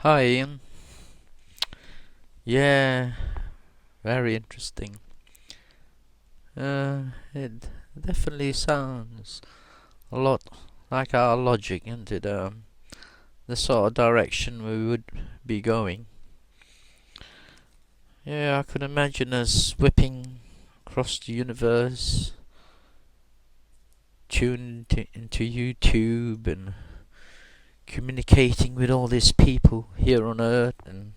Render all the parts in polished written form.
Hi Ian. Yeah, very interesting. It definitely sounds a lot like our logic, isn't it? The sort of direction we would be going. Yeah, I could imagine us whipping across the universe, tuned into YouTube and communicating with all these people here on Earth. And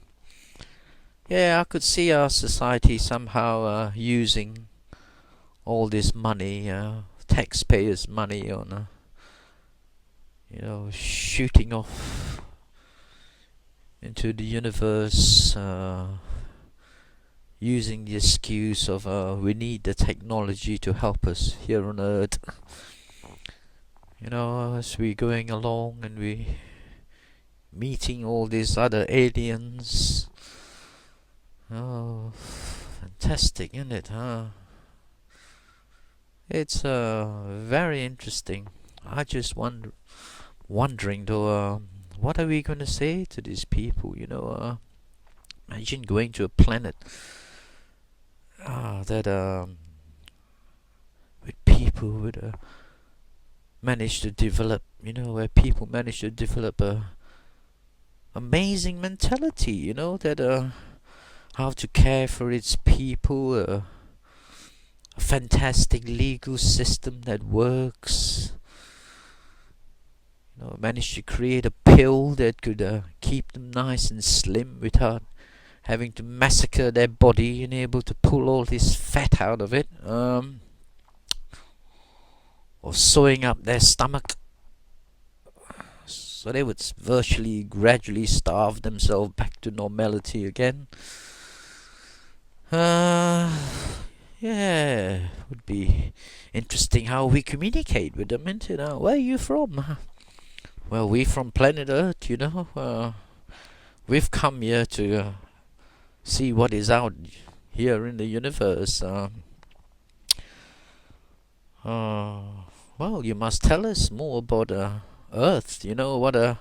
yeah, I could see our society somehow using all this money, taxpayers' money, on shooting off into the universe, using the excuse of we need the technology to help us here on Earth. As we going along and we meeting all these other aliens. Oh, fantastic, isn't it? Huh? It's very interesting. I just wondering though, what are we gonna say to these people? Imagine going to a planet that with people would manage to develop, where people manage to develop a amazing mentality, that how to care for its people, a fantastic legal system that works. Managed to create a pill that could keep them nice and slim without having to massacre their body and able to pull all this fat out of it, or sewing up their stomach so they would virtually gradually starve themselves back to normality again. Yeah, would be interesting how we communicate with them, isn't it? Where are you from? Well, we from planet Earth, we've come here to see what is out here in the universe. Well, you must tell us more about Earth. What a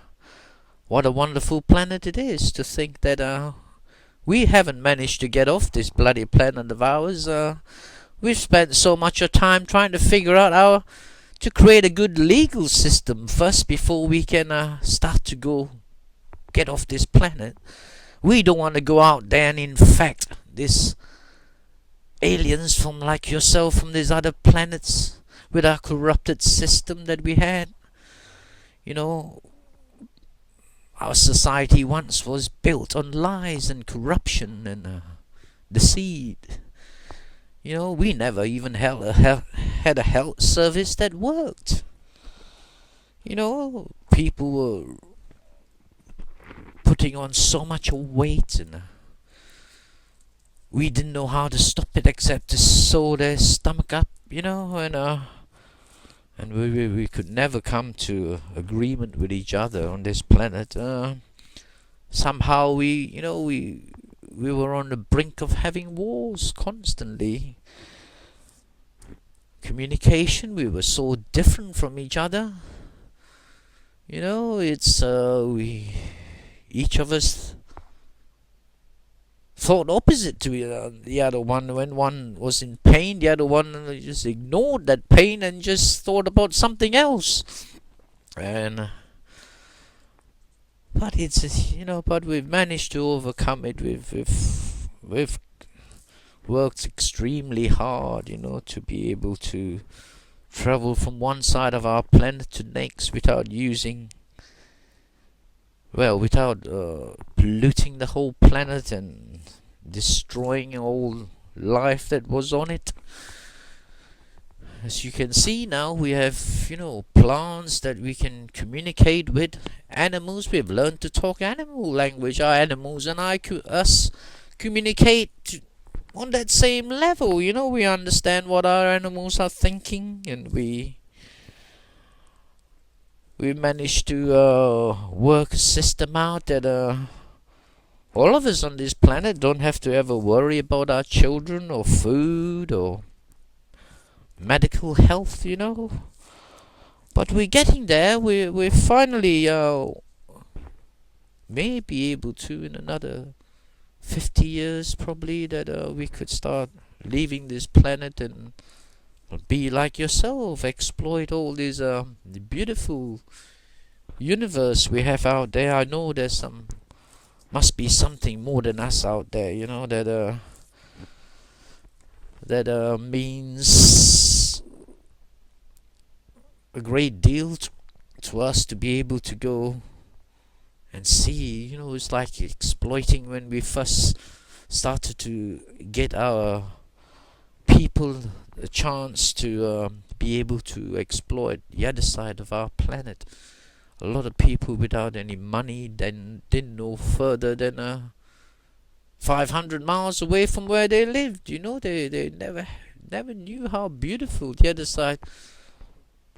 wonderful planet it is. To think that we haven't managed to get off this bloody planet of ours. We've spent so much of time trying to figure out how to create a good legal system first before we can start to go get off this planet. We don't want to go out there and infect these aliens from like yourself from these other planets with our corrupted system that we had. Our society once was built on lies and corruption and deceit. We never even had a health service that worked. People were putting on so much weight, and we didn't know how to stop it except to sew their stomach up, and we could never come to agreement with each other on this planet. Somehow we were on the brink of having wars constantly. Communication, we were so different from each other. It's we each of us thought opposite to the other one. When one was in pain, the other one just ignored that pain and just thought about something else. And but but we've managed to overcome it. We've worked extremely hard, to be able to travel from one side of our planet to next without polluting the whole planet and destroying all life that was on it. As you can see now, we have, plants that we can communicate with. Animals, we've learned to talk animal language. Our animals and us communicate on that same level. We understand what our animals are thinking, and we managed to work a system out that all of us on this planet don't have to ever worry about our children or food or medical health, But we're getting there. We're finally may be able to in another 50 years probably, that we could start leaving this planet and be like yourself, exploit all this the beautiful universe we have out there. I know there's must be something more than us out there, that means a great deal to us to be able to go and see. It's like exploiting when we first started to get our people a chance to be able to exploit the other side of our planet. A lot of people without any money then didn't know further than 500 miles away from where they lived. They never knew how beautiful the other side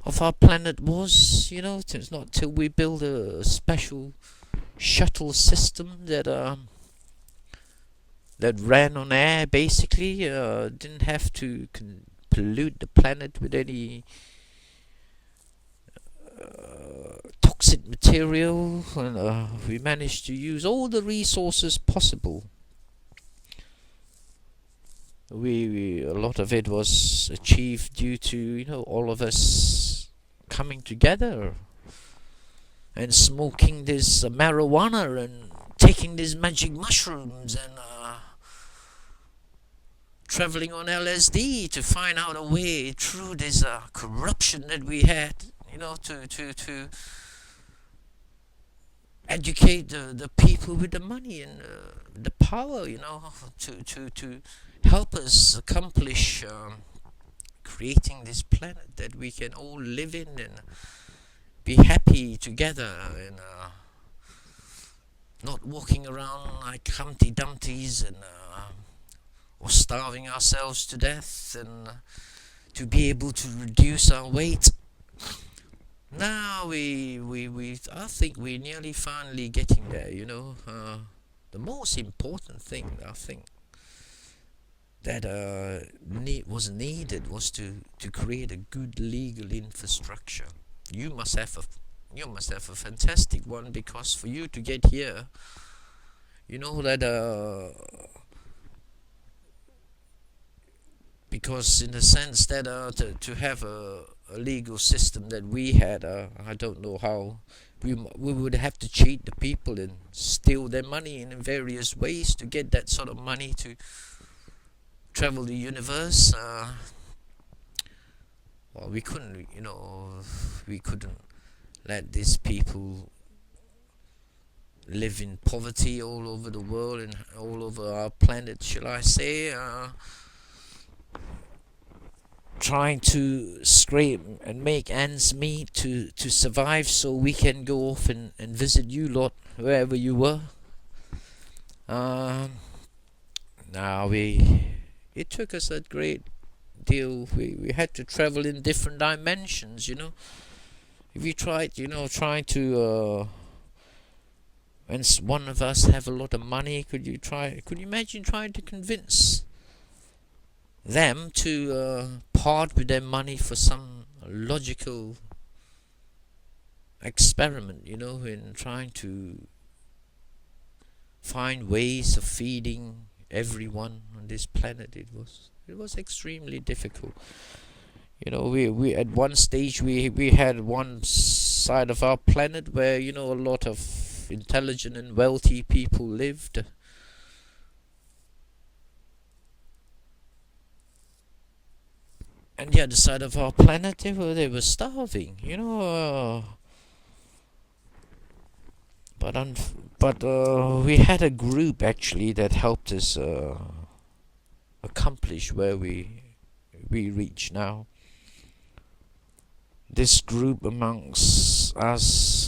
of our planet was. It's not till we build a special shuttle system that ran on air, basically, didn't have to pollute the planet with any toxic material, and we managed to use all the resources possible. A lot of it was achieved due to all of us coming together and smoking this marijuana and taking these magic mushrooms and traveling on LSD to find out a way through this corruption that we had, to educate the people with the money and the power, to help us accomplish creating this planet that we can all live in and be happy together, and not walking around like Humpty Dumptys and or starving ourselves to death, and to be able to reduce our weight. Now I think we're nearly finally getting there. The most important thing I think that was needed was to create a good legal infrastructure. You must have a fantastic one, because for you to get here, that because in the sense that to have a legal system that we had, I don't know how we would have to cheat the people and steal their money in various ways to get that sort of money to travel the universe. Well, we couldn't let these people live in poverty all over the world and all over our planet, shall I say, trying to scrape and make ends meet to survive, so we can go off and visit you lot wherever you were. Now it took us a great deal. We had to travel in different dimensions. If you tried, trying to when one of us have a lot of money, could you imagine trying to convince them to part with their money for some logical experiment, in trying to find ways of feeding everyone on this planet? It was extremely difficult. We at one stage we had one side of our planet where a lot of intelligent and wealthy people lived, and the other side of our planet they were starving. But we had a group actually that helped us accomplish where we reach now. This group amongst us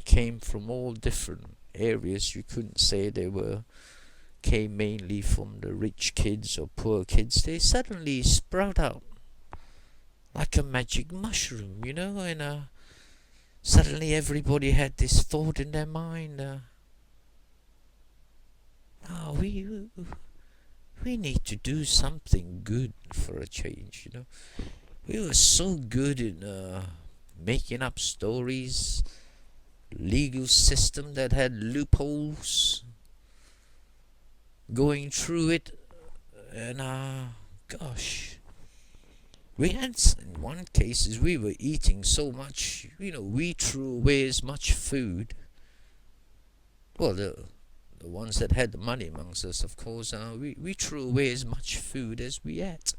came from all different areas. You couldn't say they came mainly from the rich kids or poor kids. They suddenly sprout out like a magic mushroom, and suddenly everybody had this thought in their mind. We need to do something good for a change. We were so good in making up stories, legal system that had loopholes going through it, and gosh, we had in one cases we were eating so much, we threw away as much food. Well, the ones that had the money amongst us, of course, we threw away as much food as we ate.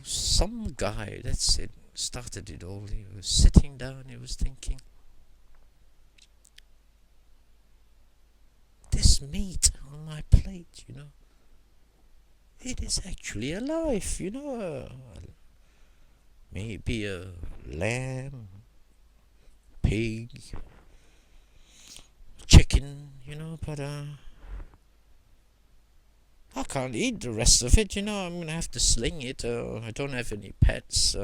Some guy, that's it, started it all. He was sitting down, he was thinking, this meat on my plate, it is actually alive, maybe a lamb, pig, chicken, but I can't eat the rest of it, I'm gonna have to sling it. I don't have any pets.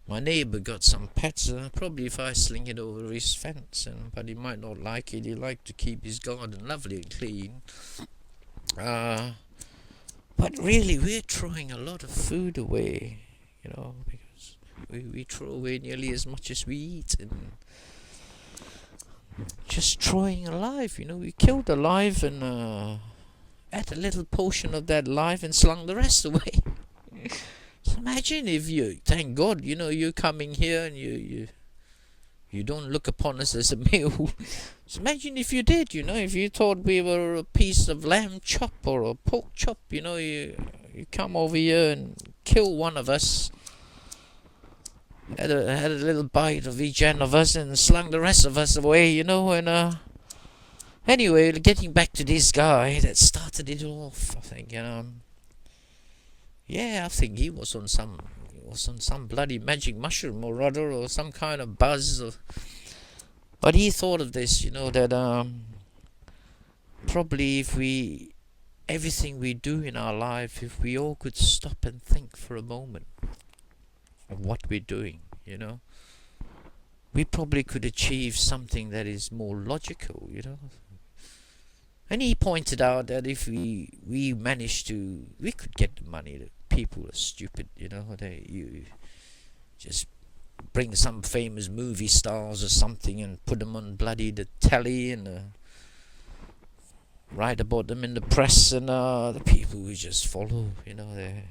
My neighbor got some pets. Probably if I sling it over his fence, but he might not like it. He liked to keep his garden lovely and clean. But really, we're throwing a lot of food away, because we throw away nearly as much as we eat, and just throwing alive. We killed alive and ate a little portion of that live and slung the rest away. So imagine if thank God, you're coming here and you don't look upon us as a meal. So imagine if you did, if you thought we were a piece of lamb chop or a pork chop, you come over here and kill one of us, had a little bite of each end of us and slung the rest of us away, and anyway, getting back to this guy that started it off, I think, I think he was on some bloody magic mushroom or other, or some kind of buzz. But he thought of this, that probably everything we do in our life, if we all could stop and think for a moment of what we're doing, we probably could achieve something that is more logical, And he pointed out that if we managed to, we could get the money. That people are stupid, you just bring some famous movie stars or something and put them on bloody the telly and write about them in the press, and the people will just follow, they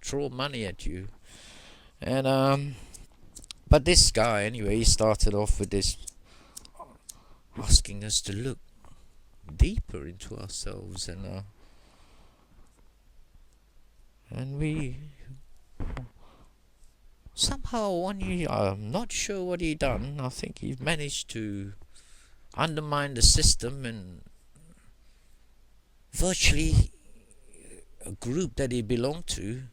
throw money at you. And but this guy, anyway, he started off with this, asking us to look deeper into ourselves, and we somehow I'm not sure what he done. I think he managed to undermine the system, and virtually a group that he belonged to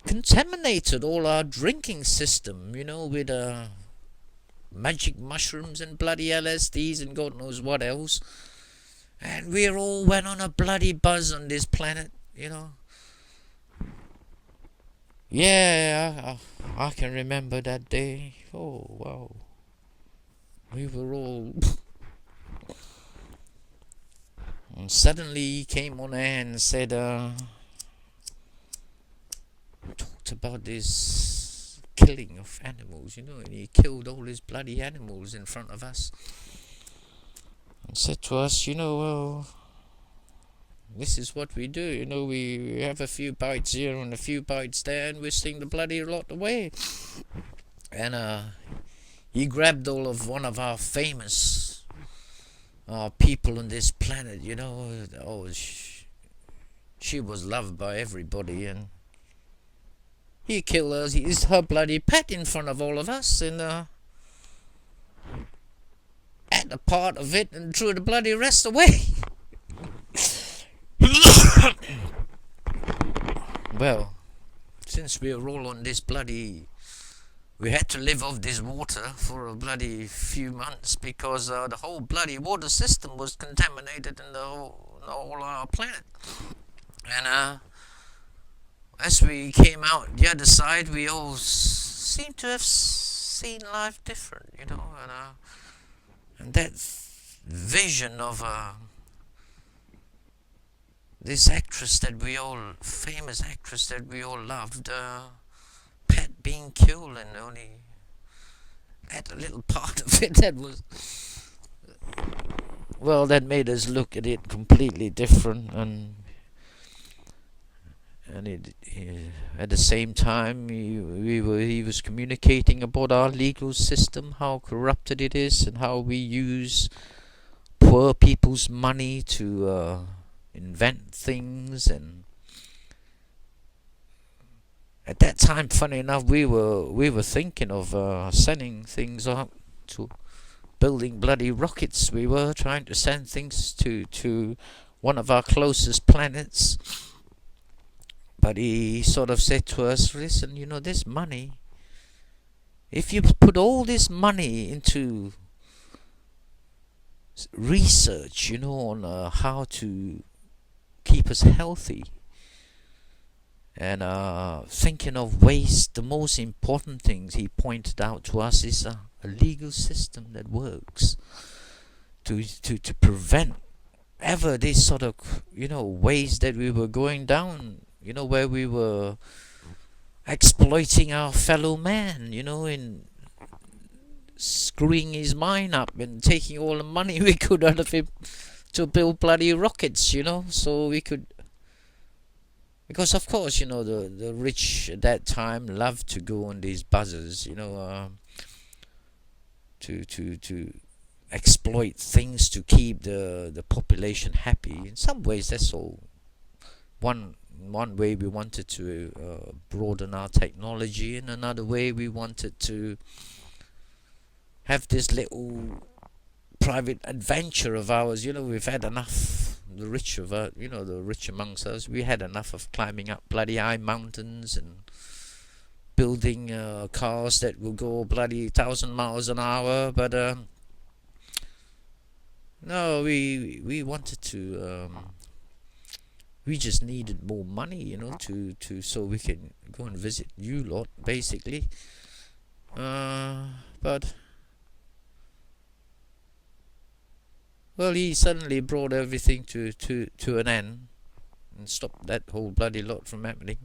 contaminated all our drinking system, with magic mushrooms and bloody LSDs and God knows what else. And we all went on a bloody buzz on this planet, Yeah, I can remember that day. Oh, wow. We were all... And suddenly he came on air and said, talked about this killing of animals, and he killed all his bloody animals in front of us. And said to us, well, this is what we do, we have a few bites here and a few bites there, and we sling the bloody lot away. And he grabbed all of one of our famous people on this planet, she was loved by everybody, and he killed her bloody pet in front of all of us, and ate a part of it and threw the bloody rest away. Well, since we were all on this bloody... We had to live off this water for a bloody few months, because the whole bloody water system was contaminated in the whole our planet. And as we came out the other side, we all seemed to have seen life different, and that vision of this actress that famous actress that we all loved, Pat being killed, and only had a little part of it that was, well, that made us look at it completely different, and at the same time he was communicating about our legal system, how corrupted it is, and how we use poor people's money to invent things. And at that time, funny enough, we were thinking of sending things up to building bloody rockets. We were trying to send things to one of our closest planets. But he sort of said to us, listen, this money, if you put all this money into research, on how to keep us healthy, and thinking of ways, the most important things he pointed out to us is a legal system that works to prevent ever this sort of, ways that we were going down, where we were exploiting our fellow man, in screwing his mind up and taking all the money we could out of him to build bloody rockets, so we could. Because of course, the rich at that time loved to go on these buzzers, to exploit things to keep the population happy. In some ways, that's all. One way we wanted to broaden our technology, and another way we wanted to have this little private adventure of ours. We've had enough. The rich amongst us, we had enough of climbing up bloody high mountains and building cars that will go bloody 1,000 miles an hour. But no, we wanted to. We just needed more money, to so we can go and visit you lot, basically. But well, he suddenly brought everything to an end and stopped that whole bloody lot from happening.